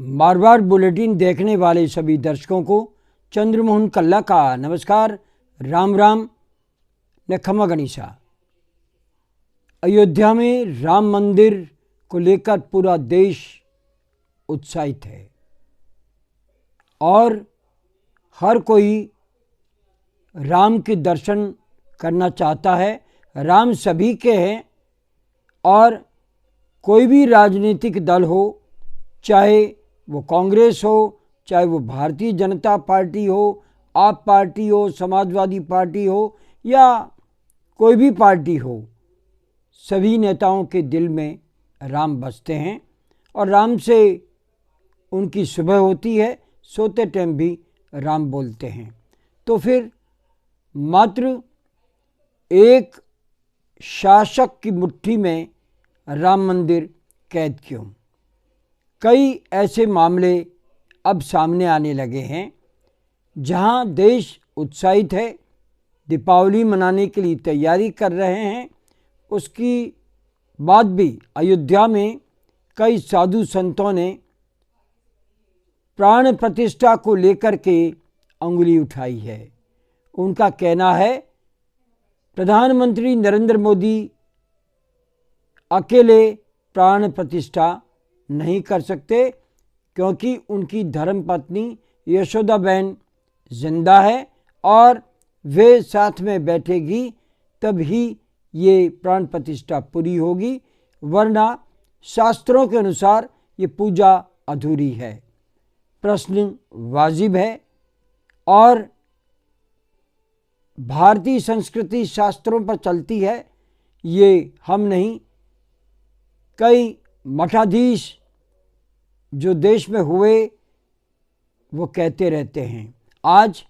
बार बार bulletin देखने वाले सभी दर्शकों को चंद्रमोहन कल्ला का नमस्कार। राम राम ने खमा गणिसा। अयोध्या में राम मंदिर को लेकर पूरा देश उत्साहित है और हर कोई राम के दर्शन करना चाहता है। राम सभी के हैं और कोई भी राजनीतिक दल हो, चाहे वो कांग्रेस हो, चाहे वो भारतीय जनता पार्टी हो, आप पार्टी हो, समाजवादी पार्टी हो या कोई भी पार्टी हो, सभी नेताओं के दिल में राम बसते हैं और राम से उनकी सुबह होती है, सोते टाइम भी राम बोलते हैं। तो फिर मात्र एक शासक की मुट्ठी में राम मंदिर कैद क्यों? कई ऐसे मामले अब सामने आने लगे हैं जहां देश उत्साहित है, दीपावली मनाने के लिए तैयारी कर रहे हैं। उसकी बाद भी अयोध्या में कई साधु संतों ने प्राण प्रतिष्ठा को लेकर के अंगुली उठाई है। उनका कहना है प्रधानमंत्री नरेंद्र मोदी अकेले प्राण प्रतिष्ठा नहीं कर सकते, क्योंकि उनकी धर्मपत्नी यशोदाबेन जिंदा है और वे साथ में बैठेगी तभी ये प्राण प्रतिष्ठा पूरी होगी, वरना शास्त्रों के अनुसार ये पूजा अधूरी है। प्रश्न वाजिब है और भारतीय संस्कृति शास्त्रों पर चलती है, ये हम नहीं। कई मठाधीश जो देश में हुए वो कहते रहते हैं। आज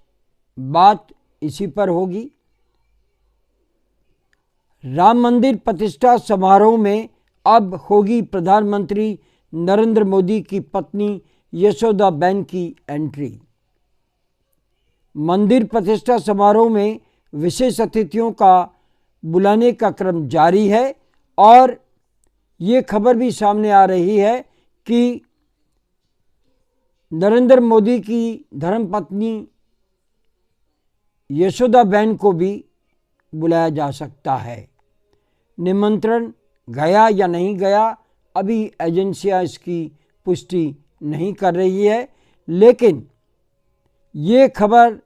बात इसी पर होगी। राम मंदिर प्रतिष्ठा समारोह में अब होगी प्रधानमंत्री नरेंद्र मोदी की पत्नी यशोदाबेन की एंट्री। मंदिर प्रतिष्ठा समारोह में विशेष अतिथियों का बुलाने का क्रम जारी है और ये खबर भी सामने आ रही है कि नरेंद्र मोदी की धर्मपत्नी यशोदाबेन को भी बुलाया जा सकता है। निमंत्रण गया या नहीं गया, अभी एजेंसियां इसकी पुष्टि नहीं कर रही है, लेकिन ये खबर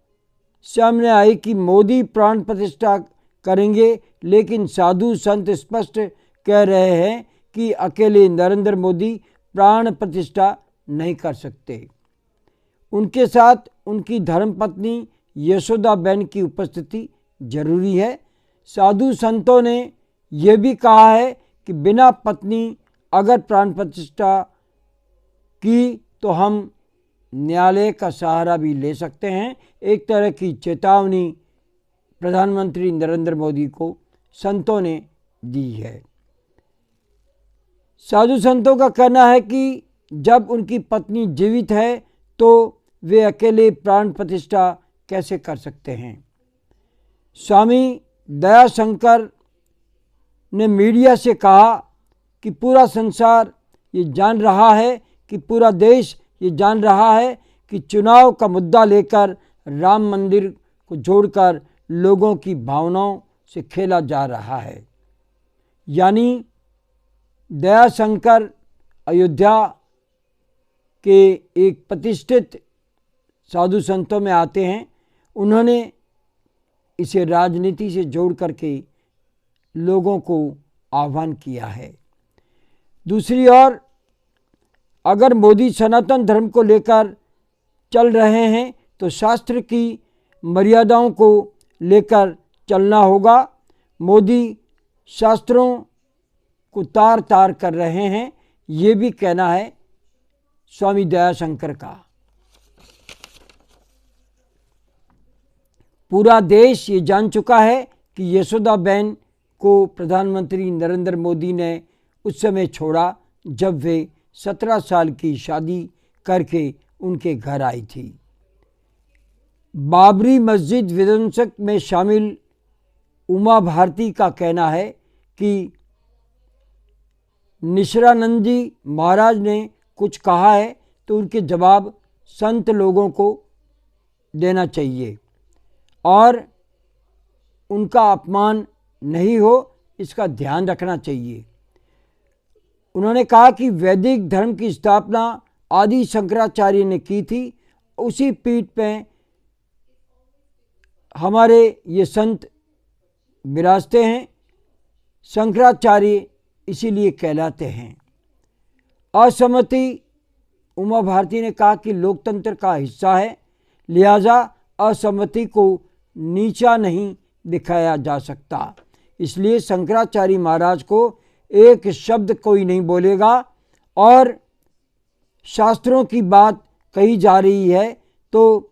सामने आई कि मोदी प्राण प्रतिष्ठा करेंगे, लेकिन साधु संत स्पष्ट कह रहे हैं कि अकेले नरेंद्र मोदी प्राण प्रतिष्ठा नहीं कर सकते। उनके साथ उनकी धर्मपत्नी यशोदाबेन की उपस्थिति जरूरी है। साधु संतों ने यह भी कहा है कि बिना पत्नी अगर प्राण प्रतिष्ठा की तो हम न्यायालय का सहारा भी ले सकते हैं। एक तरह की चेतावनी प्रधानमंत्री नरेंद्र मोदी को संतों ने दी है। साधु संतों का कहना है कि जब उनकी पत्नी जीवित है तो वे अकेले प्राण प्रतिष्ठा कैसे कर सकते हैं। स्वामी दयाशंकर ने मीडिया से कहा कि पूरा संसार ये जान रहा है कि पूरा देश ये जान रहा है कि चुनाव का मुद्दा लेकर राम मंदिर को जोड़कर लोगों की भावनाओं से खेला जा रहा है। यानी दयाशंकर अयोध्या के एक प्रतिष्ठित साधु संतों में आते हैं। उन्होंने इसे राजनीति से जोड़ करके लोगों को आह्वान किया है। दूसरी ओर अगर मोदी सनातन धर्म को लेकर चल रहे हैं तो शास्त्र की मर्यादाओं को लेकर चलना होगा। मोदी शास्त्रों को तार तार कर रहे हैं, ये भी कहना है स्वामी दयाशंकर का। पूरा देश ये जान चुका है कि यशोदाबेन को प्रधानमंत्री नरेंद्र मोदी ने उस समय छोड़ा जब वे 17 साल की शादी करके उनके घर आई थी। बाबरी मस्जिद विध्वंसक में शामिल उमा भारती का कहना है कि निशरानंद जी महाराज ने कुछ कहा है तो उनके जवाब संत लोगों को देना चाहिए और उनका अपमान नहीं हो, इसका ध्यान रखना चाहिए। उन्होंने कहा कि वैदिक धर्म की स्थापना आदि शंकराचार्य ने की थी, उसी पीठ पे हमारे ये संत विराजते हैं, शंकराचार्य इसीलिए कहलाते हैं। असहमति, उमा भारती ने कहा कि लोकतंत्र का हिस्सा है, लिहाजा असहमति को नीचा नहीं दिखाया जा सकता। इसलिए शंकराचार्य महाराज को एक शब्द कोई नहीं बोलेगा और शास्त्रों की बात कही जा रही है तो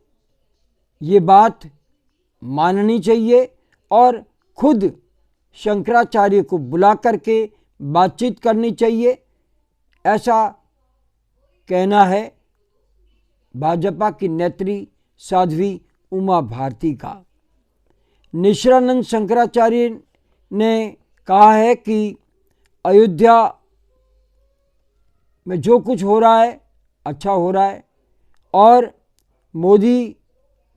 ये बात माननी चाहिए और खुद शंकराचार्य को बुला करके बातचीत करनी चाहिए, ऐसा कहना है भाजपा की नेत्री साध्वी उमा भारती का। निश्चलानंद शंकराचार्य ने कहा है कि अयोध्या में जो कुछ हो रहा है अच्छा हो रहा है और मोदी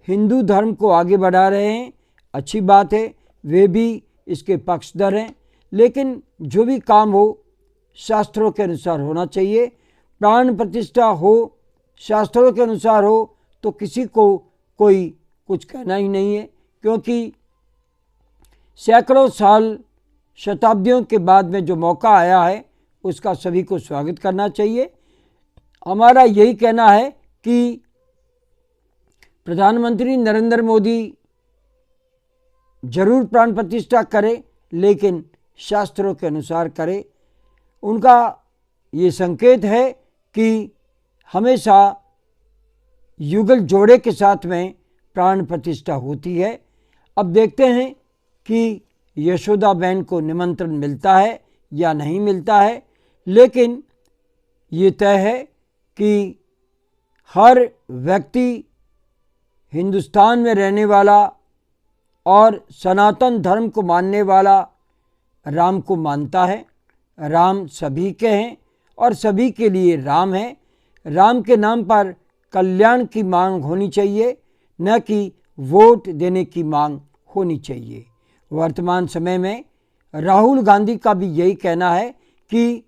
हिंदू धर्म को आगे बढ़ा रहे हैं, अच्छी बात है, वे भी इसके पक्षधर हैं, लेकिन जो भी काम हो शास्त्रों के अनुसार होना चाहिए। प्राण प्रतिष्ठा हो शास्त्रों के अनुसार हो तो किसी को कोई कुछ कहना ही नहीं है, क्योंकि सैकड़ों साल शताब्दियों के बाद में जो मौका आया है उसका सभी को स्वागत करना चाहिए। हमारा यही कहना है कि प्रधानमंत्री नरेंद्र मोदी जरूर प्राण प्रतिष्ठा करे, लेकिन शास्त्रों के अनुसार करे। उनका ये संकेत है कि हमेशा युगल जोड़े के साथ में प्राण प्रतिष्ठा होती है। अब देखते हैं कि यशोदा बहन को निमंत्रण मिलता है या नहीं मिलता है, लेकिन ये तय है कि हर व्यक्ति हिंदुस्तान में रहने वाला और सनातन धर्म को मानने वाला राम को मानता है। राम सभी के हैं और सभी के लिए राम है। राम के नाम पर कल्याण की मांग होनी चाहिए, न कि वोट देने की मांग होनी चाहिए। वर्तमान समय में राहुल गांधी का भी यही कहना है कि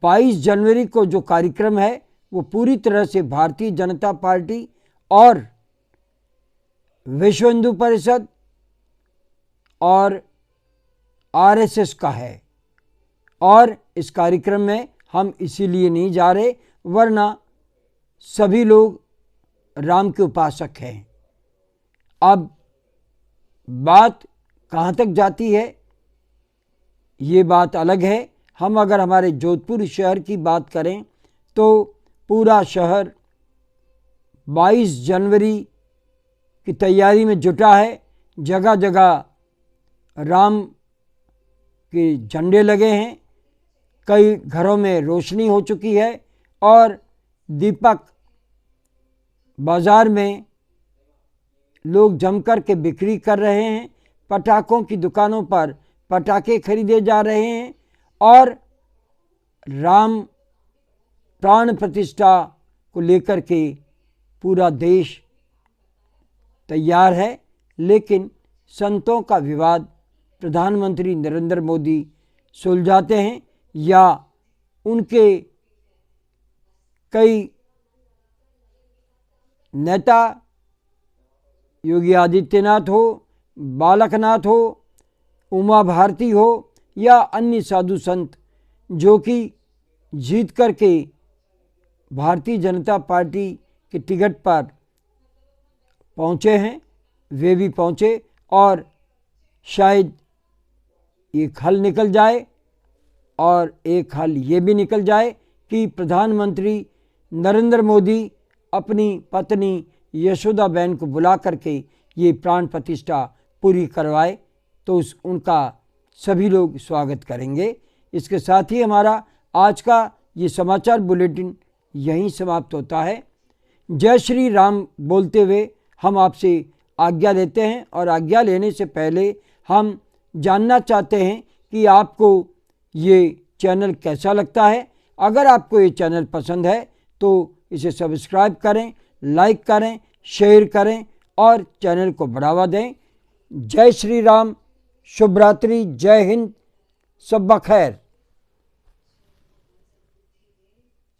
22 जनवरी को जो कार्यक्रम है वो पूरी तरह से भारतीय जनता पार्टी और विश्व हिंदू परिषद और आरएसएस का है और इस कार्यक्रम में हम इसीलिए नहीं जा रहे, वरना सभी लोग राम के उपासक हैं। अब बात कहाँ तक जाती है ये बात अलग है। हम अगर हमारे जोधपुर शहर की बात करें तो पूरा शहर 22 जनवरी की तैयारी में जुटा है। जगह जगह राम के झंडे लगे हैं, कई घरों में रोशनी हो चुकी है और दीपक बाज़ार में लोग जमकर के बिक्री कर रहे हैं। पटाखों की दुकानों पर पटाखे खरीदे जा रहे हैं और राम प्राण प्रतिष्ठा को लेकर के पूरा देश तैयार है। लेकिन संतों का विवाद प्रधानमंत्री नरेंद्र मोदी सुलझाते हैं या उनके कई नेता योगी आदित्यनाथ हो, बालकनाथ हो, उमा भारती हो या अन्य साधु संत जो कि जीत करके भारतीय जनता पार्टी के टिकट पर पहुँचे हैं, वे भी पहुँचे और शायद एक हल निकल जाए और एक हल ये भी निकल जाए कि प्रधानमंत्री नरेंद्र मोदी अपनी पत्नी यशोदा बहन को बुला करके ये प्राण प्रतिष्ठा पूरी करवाए तो उनका सभी लोग स्वागत करेंगे। इसके साथ ही हमारा आज का ये समाचार बुलेटिन यहीं समाप्त होता है। जय श्री राम बोलते हुए हम आपसे आज्ञा लेते हैं और आज्ञा लेने से पहले हम जानना चाहते हैं कि आपको ये चैनल कैसा लगता है। अगर आपको ये चैनल पसंद है तो इसे सब्सक्राइब करें, लाइक करें, शेयर करें और चैनल को बढ़ावा दें। जय श्री राम, शुभ रात्रि, जय हिंद, सब बखैर।